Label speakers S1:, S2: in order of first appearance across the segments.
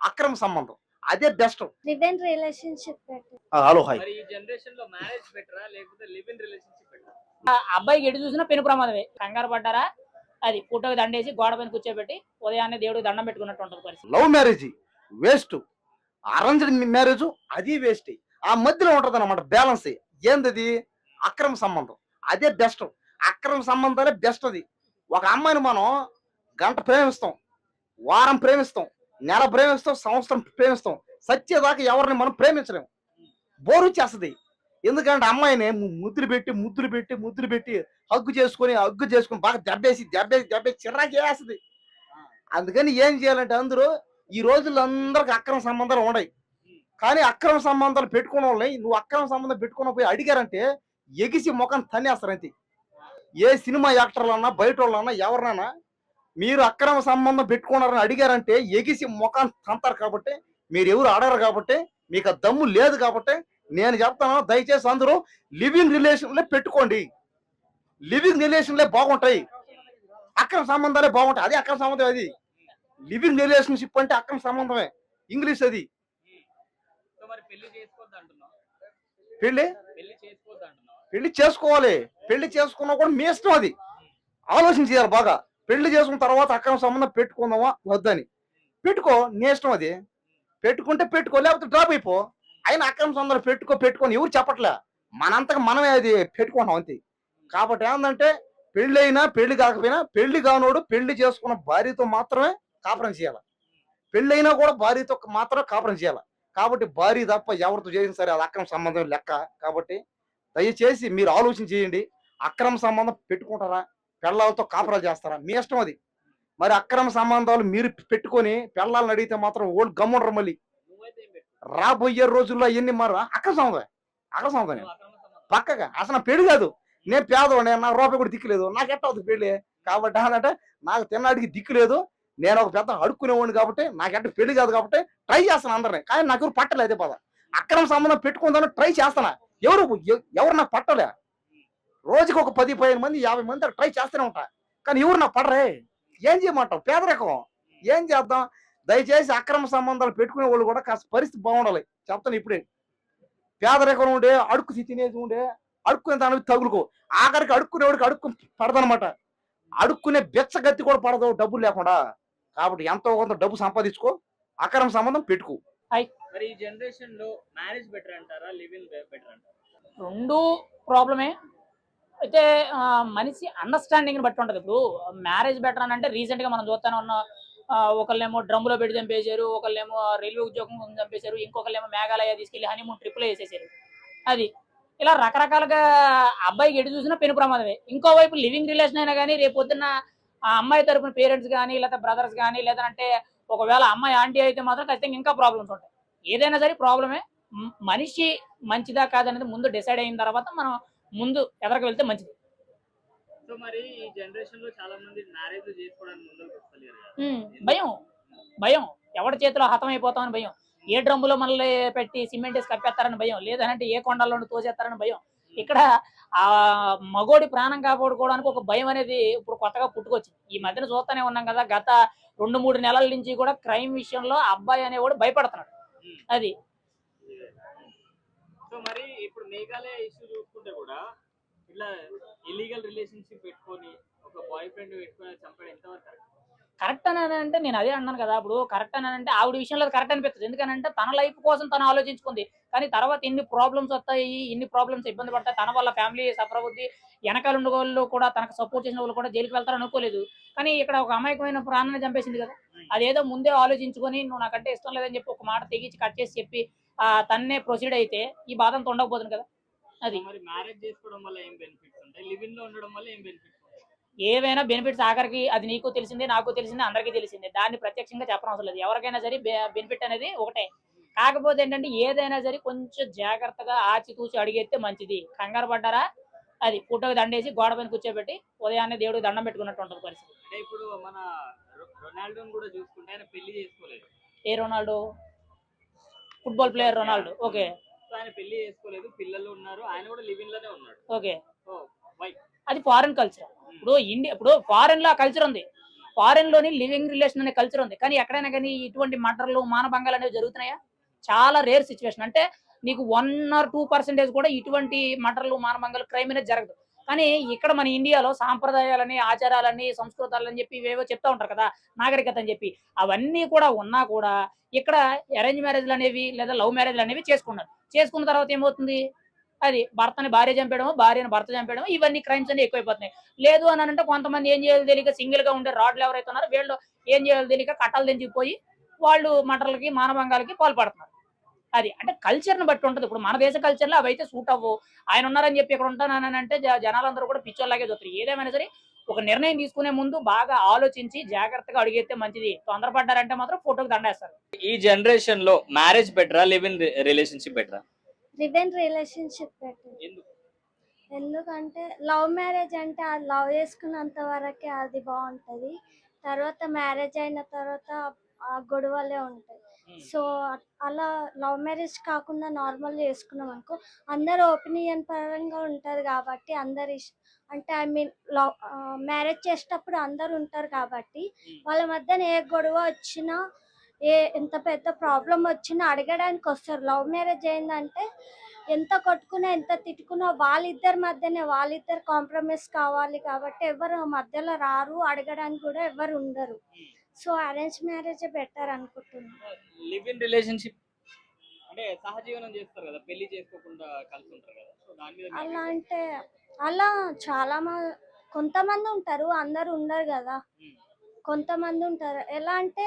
S1: అక్రమ సంబంధం అదే best.
S2: Live-in relationship better.
S1: Hello hi.
S3: మరి ఈ జనరేషన్ లో మ్యారేజ్ బెటరా లేకపోతే లివ్ ఇన్ రిలేషన్షిప్ బెటరా?
S4: అబ్బాయికి ఎటు చూసినా పెను ప్రమాదమే. కంగారు పడ్డారా అది ఫోటోకి దండేసి గోడ పైన కూర్చోబెట్టి ఉదయాన్నే దేవుడికి దండం పెట్టుకున్నట్టు ఉంటుంది పరిస్థితి.
S1: Love marriage waste, arranged marriage అది వేస్ట్. ఆ మధ్యలో ఉంటది అనమాట బ్యాలెన్స్. ఏందది? అక్రమ సంబంధం అదే బెస్ట్. అక్రమ సంబంధాలే బెస్ట్. అది ఒక అమ్మాయిని మనం గంట ప్రేమిస్తాం, వారం ప్రేమిస్తాం, నెల ప్రేమిస్తాం, సంవత్సరం ప్రేమిస్తాం, సత్యదాకా ఎవరిని మనం ప్రేమించలేము. బోరు చేస్తుంది. ఎందుకంటే అమ్మాయిని ముద్దులు పెట్టి హగ్గు చేసుకొని బాగా దెబ్బేసి చిరాకు వేస్తుంది. అందుకని ఏం చేయాలంటే అందరూ ఈ రోజుల్లో అందరికి అక్రమ సంబంధాలు ఉన్నాయి. కానీ అక్రమ సంబంధాలు పెట్టుకున్న వాళ్ళని నువ్వు అక్రమ సంబంధం పెట్టుకున్న పోయి అడిగారంటే ఎగిసి ముఖం తన్నేస్తారంతే. ఏ సినిమా యాక్టర్లన్నా బయట వాళ్ళన్నా ఎవరినైనా మీరు అక్రమ సంబంధం పెట్టుకున్నారని అడిగారంటే ఎగిసి ముఖం తంతారు. కాబట్టి మీరు ఎవరు అడగరు, కాబట్టి మీకు ఆ దమ్ము లేదు. కాబట్టి నేను చెప్తాను, దయచేసి అందరూ లివింగ్ రిలేషన్లే పెట్టుకోండి. లివింగ్ రిలేషన్లే బాగుంటాయి, అక్రమ సంబంధాలే బాగుంటాయి. అది అక్రమ సంబంధం. అది లివింగ్ రిలేషన్షిప్ అంటే అక్రమ సంబంధమే, ఇంగ్లీష్ అది. పెళ్లి చేసుకోవాలి. పెళ్లి చేసుకున్నా కూడా మీ ఇష్టం. అది ఆలోచించాలి బాగా. పెళ్లి చేసుకున్న తర్వాత అక్రమ సంబంధం పెట్టుకుందామా వద్దని పెట్టుకో, నీ ఇష్టం. అది పెట్టుకుంటే పెట్టుకో, లేకపోతే డ్రాప్ అయిపో. అయినా అక్రమ సంబంధాలు పెట్టుకొని ఎవరు చెప్పట్లే, మనంతగా మనమే అది పెట్టుకుంటాం అంతే. కాబట్టి ఏంటంటే పెళ్లి అయినా పెళ్లి కాకపోయినా పెళ్లి కానోడు పెళ్లి చేసుకున్న భార్యతో మాత్రమే కాపురం చేయాలి. పెళ్లి అయినా కూడా భార్యతో మాత్రమే కాపురం చేయాలి. కాబట్టి భార్య తప్ప ఎవరితో చేసిన సరే అది అక్రమ సంబంధం లెక్క. కాబట్టి దయచేసి మీరు ఆలోచన చేయండి. అక్రమ సంబంధం పెట్టుకుంటారా, పెళ్ళాలతో కాపురాలు చేస్తారా, మీ ఇష్టం. అది మరి అక్రమ సంబంధాలు మీరు పెట్టుకొని పెళ్ళాలను అడిగితే మాత్రం ఓళ్ళు గమ్ముండరు. మళ్ళీ రాబోయే రోజుల్లో ఎన్ని మరి అక్రమ సంబంధం పక్కగా అసలు పెళ్లి కాదు. నేను పేదవాడిని, నాకు రూపాయి కూడా దిక్కులేదు, నాకు ఎట్ట అవుతుంది పెళ్లి. కాబట్టి అంటే నాకు తిన్నాడికి దిక్కు లేదు, నేను ఒక పెద్ద అడుక్కునేవాడిని. కాబట్టి నాకెట్ట పెళ్లి కాదు. కాబట్టి ట్రై చేస్తాను అందరినీ, కానీ నాకు ఎవరు పట్టలేదు. అదే పద అక్రమ సంబంధం పెట్టుకుందామని ట్రై చేస్తానా, ఎవరు నాకు పట్టలే. రోజుకి ఒక 10-15 మంది 50 మంది ట్రై చేస్తూనే ఉంటా, కానీ ఎవరు నాకు పడరే. ఏం చేయమంటావు? పేదరికం, ఏం చేద్దాం? దయచేసి అక్రమ సంబంధాలు పెట్టుకునే వాళ్ళు కూడా కాస్త పరిస్థితి బాగుండాలి. చెప్తాను ఇప్పుడే. పేదరికం ఉండే, అడుక్కు తినేది ఉండే, అడుక్కునే దానికి తగులుకో. ఆఖరికి అడుక్కునేవాడికి అడుక్కు పడదనమాట. అడుక్కునే బెచ్చగత్తి కూడా పడదు డబ్బులు లేకుండా. కాబట్టి ఎంతో కొంత డబ్బు సంపాదించుకో, అక్రమ సంబంధం పెట్టుకో.
S3: మరి ఈ జనరేషన్ లో మ్యారేజ్ బెటర్ అంటారా, లివ్ ఇన్ బెటర్ అంటారా?
S4: రెండు ప్రాబ్లమే. అయితే మనిషి అండర్స్టాండింగ్ బట్టి ఉంటుంది. ఇప్పుడు మ్యారేజ్ బెటర్ అని అంటే రీసెంట్ గా మనం చూస్తానే ఉన్న ఒకళ్ళేమో డ్రమ్ములో పెట్టి చంపేశారు, ఒకళ్ళేమో రైల్వే ఉద్యోగం చంపేశారు, ఇంకొకళ్ళేమో మేఘాలయ తీసుకెళ్లి హనీమూన్ ట్రిప్లో వేసేసారు. అది ఇలా రకరకాలుగా అబ్బాయికి ఎటు చూసినా పెను ప్రమాదమే. ఇంకోవైపు లివింగ్ రిలేషన్ అయినా కానీ రేపు పొద్దున్న ఆ అమ్మాయి తరపున పేరెంట్స్ కానీ లేదా బ్రదర్స్ కానీ లేదంటే ఒకవేళ అమ్మాయి ఆంటీ అయితే మాత్రం ఖచ్చితంగా ఇంకా ప్రాబ్లమ్స్ ఉంటాయి. ఏదైనా సరే ప్రాబ్లమే. మనిషి మంచిదా కాదనేది ముందు డిసైడ్ అయిన తర్వాత మనం ముందు ఎదరకు వెళ్తే మంచిది.
S3: సో మరి ఈ జనరేషన్ లో చాలా మంది మ్యారేజ్ చేసుకోవడానికి ముందుకు వస్తలేరు.
S4: భయం ఎవరి చేతిలో హతం అయిపోతామని భయం, ఏ డ్రమ్ములో మనల్ని పెట్టి సిమెంట్ వేసి కప్పేస్తారని భయం, లేదంటే ఏ కొండల్లో తోసేస్తారని భయం. ఇక్కడ ఆ మగోడి ప్రాణం కాపాడుకోవడానికి ఒక భయం అనేది ఇప్పుడు కొత్తగా పుట్టుకొచ్చింది. ఈ మధ్యన చూస్తూనే ఉన్నాం కదా, గత 2-3 నెలల నుంచి కూడా క్రైమ్ విషయంలో అబ్బాయి అనేవాడు భయపడుతున్నాడు. అది
S3: సో మరి ఇప్పుడు మేఘాలయ ఇష్యూ చూసుకుంటే కూడా ఇట్లా ఇల్లీగల్ రిలేషన్షిప్ పెట్టుకొని ఒక బాయ్ ఫ్రెండ్ పెట్టుకొని చంపడం ఎంతవరకు
S4: కరెక్ట్ అని అంటే నేను అదే అన్నాను కదా. ఇప్పుడు కరెక్ట్ అని అంటే ఆవిడ విషయంలో కరెక్ట్ అనిపిస్తుంది. ఎందుకంటే తన లైఫ్ కోసం తను ఆలోచించుకుంది. కానీ తర్వాత ఇన్ని ప్రాబ్లమ్స్ వస్తాయి, ఇన్ని ప్రాబ్లమ్స్ ఇబ్బంది పడతాయి, తన వల్ల ఫ్యామిలీ సఫర్ అవుద్ది, వెనకాల ఉండే వాళ్ళు కూడా తనకు సపోర్ట్ చేసిన వాళ్ళు కూడా జైలుకి వెళ్తారు అనుకోలేదు. కానీ ఇక్కడ ఒక అమాయకమైన ప్రాణాన్ని చంపేసింది కదా. అదేదో ముందే ఆలోచించుకొని నువ్వు నాకంటే ఇష్టం లేదని చెప్పి ఒక మాట తెగించి కట్ చేసి చెప్పి తన్నే ప్రొసీడ్ అయితే ఈ బాధంతో ఉండకపోతుంది కదా. అది
S3: మరి మ్యారేజ్ చేసుకోవడం వల్ల ఏం బెనిఫిట్స్ ఉంటాయి, లివ్ ఇన్ లో ఉండడం వల్ల ఏం బెనిఫిట్స్?
S4: ఏవైనా బెనిఫిట్స్ ఆఖరికి అది నీకు తెలిసిందే, నాకు తెలిసిందే, అందరికీ తెలిసిందే. దాన్ని ప్రత్యక్షంగా చెప్పడం అవసరం లేదు. ఎవరికైనా సరే బెనిఫిట్ అనేది ఒకటే. కాకపోతే ఏంటంటే ఏదైనా సరే కొంచెం జాగ్రత్తగా ఆచితూచి అడిగేస్తే మంచిది. కంగారు పడ్డారా అది ఫోటోకి దండేసి గోడ పైన కూర్చోబెట్టి ఉదయాన్నే దేవుడికి దండం పెట్టుకున్నట్టు ఉంటుంది పరిస్థితి.
S3: అంటే ఇప్పుడు మన రొనాల్డోని కూడా చూసుకుంటే ఆయన పెళ్లి చేసుకోలేదు.
S4: ఏ Ronaldo? Football player Ronaldo. Okay,
S3: ఆయన పెళ్లి చేసుకోలేదు, పిల్లలు ఉన్నారు, ఆయన కూడా లివ్ ఇన్ లోనే ఉన్నాడు.
S4: ఓకే, అది ఫారెన్ కల్చర్. ఇప్పుడు ఫారెన్ లో కల్చర్ ఉంది. ఫారెన్ లోని లివింగ్ రిలేషన్ అనే కల్చర్ ఉంది, కానీ ఎక్కడైనా కానీ ఇటువంటి మర్డర్లు మానభంగాలు అనేవి జరుగుతున్నాయా? చాలా రేర్ సిచ్యువేషన్. అంటే నీకు 1 or 2% కూడా ఇటువంటి మర్డర్లు మానభంగాలు క్రైమ్ అనేది జరగదు. కానీ ఇక్కడ మన ఇండియాలో సాంప్రదాయాలని, ఆచారాలని, సంస్కృతాలని చెప్పి ఇవేవో చెప్తా ఉంటారు కదా, నాగరికత అని చెప్పి. అవన్నీ కూడా ఉన్నా కూడా ఇక్కడ అరేంజ్ మ్యారేజ్లు అనేవి లేదా లవ్ మ్యారేజ్లు అనేవి చేసుకున్నారు. చేసుకున్న తర్వాత ఏమవుతుంది? అది భర్తని భార్య చంపేయడం, భార్యను భర్త చంపేయడం, ఇవన్నీ క్రైమ్స్ అన్ని ఎక్కువైపోతున్నాయి. లేదు అని అంటే కొంతమంది ఏం చేయాలో తెలియక సింగిల్ గా ఉండే రాడ్లు ఎవరైతే ఉన్నారో వీళ్ళు ఏం చేయాలో తెలియక కట్టలు తెంచిపోయి వాళ్ళు మటర్లకి మానభంగాలకి పాల్పడుతున్నారు. అది అంటే కల్చర్ ని బట్టి ఉంటది. ఇప్పుడు మన దేశ కల్చర్ లో అవైతే సూట్ అవ్వు. ఆయన ఉన్నారని చెప్పి ఇక్కడ ఉంటానని అంటే జనాలందరూ కూడా పిచ్చోళ్ళలాగే చూస్తారు. ఏదేమైనా సరే ఒక నిర్ణయం తీసుకునే ముందు బాగా ఆలోచించి జాగ్రత్తగా అడిగేస్తే మంచిది. తొందరపడ్డారంటే మాత్రం ఫోటోకి దండేస్తారు.
S3: ఈ జనరేషన్ లో మ్యారేజ్ బెటరా, లివ్ ఇన్ రిలేషన్షిప్ బెటరా?
S2: రివెన్ రిలేషన్షిప్ బెటర్.
S3: ఎందుకు?
S2: ఎందుకంటే లవ్ మ్యారేజ్ అంటే ఆ లవ్ చేసుకున్నంత వరకే అది బాగుంటది. తర్వాత మ్యారేజ్ అయిన తర్వాత ఆ గొడవలే ఉంటాయి. సో అలా లవ్ మ్యారేజ్ కాకుండా నార్మల్ చేసుకున్నాం అనుకో, అందరు ఒపీనియన్ పరంగా ఉంటది కాబట్టి అందరి అంటే ఐ మీన్ లవ్ మ్యారేజ్ చేసేటప్పుడు అందరు ఉంటారు కాబట్టి వాళ్ళ మధ్యన ఏ గొడవ వచ్చినా ఎంత పెద్ద ప్రాబ్లం వచ్చినా అడగడానికి వస్తారు. లవ్ మ్యారేజ్ ఏంటంటే ఎంత కొట్టుకున్నా ఎంత తిట్టుకున్నా వాళ్ళిద్దరి మధ్యనే వాళ్ళిద్దరు కాంప్రమైజ్ కావాలి కాబట్టి ఎవరు మధ్యలో రారు, అడగడానికి కూడా ఎవరు ఉండరు. సో అరేంజ్ మ్యారేజ్ బెటర్ అనుకుంటున్నాను.
S3: లివ్ ఇన్ రిలేషన్షిప్ అంటే సహజీవనం చేస్తారు కదా, పెళ్లి చేసుకోకుండా కలిసి ఉంటారు కదా, సో దాని మీద
S2: అలా అంటే అలా చాలా కొంతమంది ఉంటారు, అందరు ఉండరు కదా. కొంతమంది ఉంటారు. ఎలా అంటే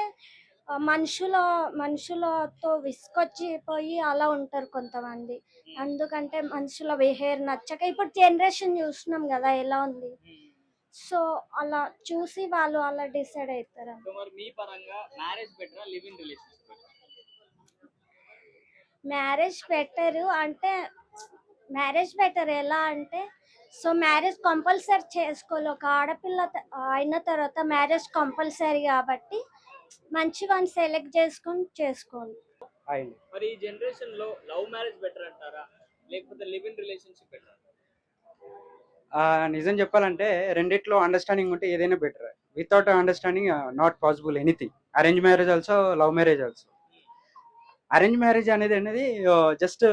S2: మనుషులతో విసుకొచ్చిపోయి అలా ఉంటారు కొంతమంది. ఎందుకంటే మనుషుల బిహేవియర్ నచ్చక ఇప్పుడు జనరేషన్ చూస్తున్నాం కదా ఎలా ఉంది. సో అలా చూసి వాళ్ళు అలా డిసైడ్ అవుతారు.
S3: సో మరి మీ పరంగా మ్యారేజ్ బెటరా, లివ్ ఇన్ రిలేషన్షిప్ బెటరా?
S2: మ్యారేజ్ బెటర్ అంటే మ్యారేజ్ బెటర్ ఎలా అంటే సో మ్యారేజ్ కంపల్సరీ చేసుకోవాలి. ఒక ఆడపిల్ల అయిన తర్వాత మ్యారేజ్ కంపల్సరీ కాబట్టి మంచి వన్ సెలెక్ట్ చేసుకొని చేసుకోవాలి.
S3: మరి ఈ జనరేషన్ లో లవ్ మ్యారేజ్ బెటర్ అంటారా, లేకపోతే లివ్ ఇన్ రిలేషన్షిప్ బెటర్?
S5: నిజం చెప్పాలంటే రెండిట్లో అండర్స్టాండింగ్ ఉంటే ఏదైనా better. Without understanding not possible anything. Arrange marriage also, love marriage also. Arrange marriage అనేది జస్ట్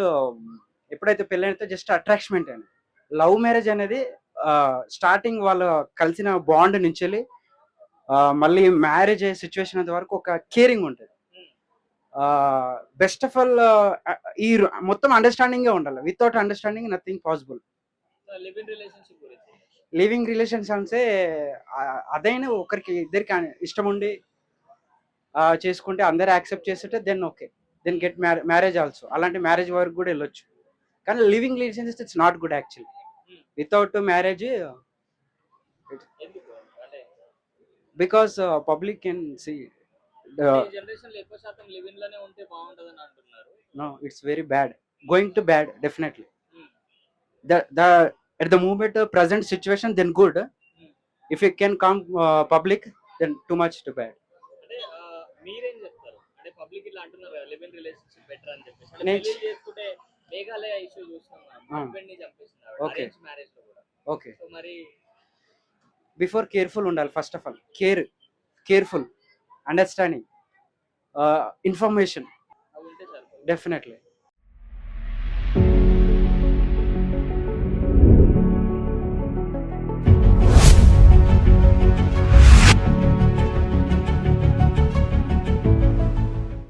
S5: ఎప్పుడైతే పెళ్ళైతే జస్ట్ అట్రాక్షన్ అని. లవ్ మ్యారేజ్ అనేది స్టార్టింగ్ వాళ్ళు కలిసిన బాండ్ నుంచి వెళ్ళి మళ్ళీ మ్యారేజ్ అయ్యే సిచ్యువేషన్ అంత వరకు ఒక కేరింగ్ ఉంటుంది. బెస్ట్ ఆఫ్ ఆల్ ఈ మొత్తం అండర్స్టాండింగే ఉండాలి. Without understanding nothing possible.
S3: Live in relationship గురించి
S5: లివింగ్ రిలేషన్స్ అంటే అదైనా ఒకరికి ఇద్దరికి ఇష్టం ఉండి చేసుకుంటే అందరు యాక్సెప్ట్ చేస్తుంటే then okay, then get marriage also. అలాంటి మ్యారేజ్ వరకు కూడా వెళ్ళొచ్చు. కానీ living relations it's not good actually. Without marriage
S3: ఎందుకు అంటే
S5: because public can see
S3: generation లో ఎక్కువ శాతం లివ్ ఇన్ లోనే ఉంటే బాగుంటదని అంటున్నారు.
S5: No, it's very bad, going to bad definitely. At the moment present situation then good. If it can come public then too much to bad.
S3: అంటే మీరేం చెప్తారు? అంటే పబ్లిక్ ఇట్లా అంటున్నారు కదా లివ్ ఇన్ రిలేషన్షిప్ బెటర్ అని చెప్పేసి. అంటే
S5: Next.
S3: పెళ్లి చేసుకుంటే మేఘాలయ ఇష్యూ చూస్తున్నాం, హస్బెండ్ ని చంపేస్తున్నారు
S5: Okay.
S3: అరేంజ్ మ్యారేజ్ లో కూడా.
S5: Okay,
S3: సో మరి
S5: before careful undal. First of all careful, understanding, information
S3: అవి ఉంటే సరిపోతుంది.
S5: definitely.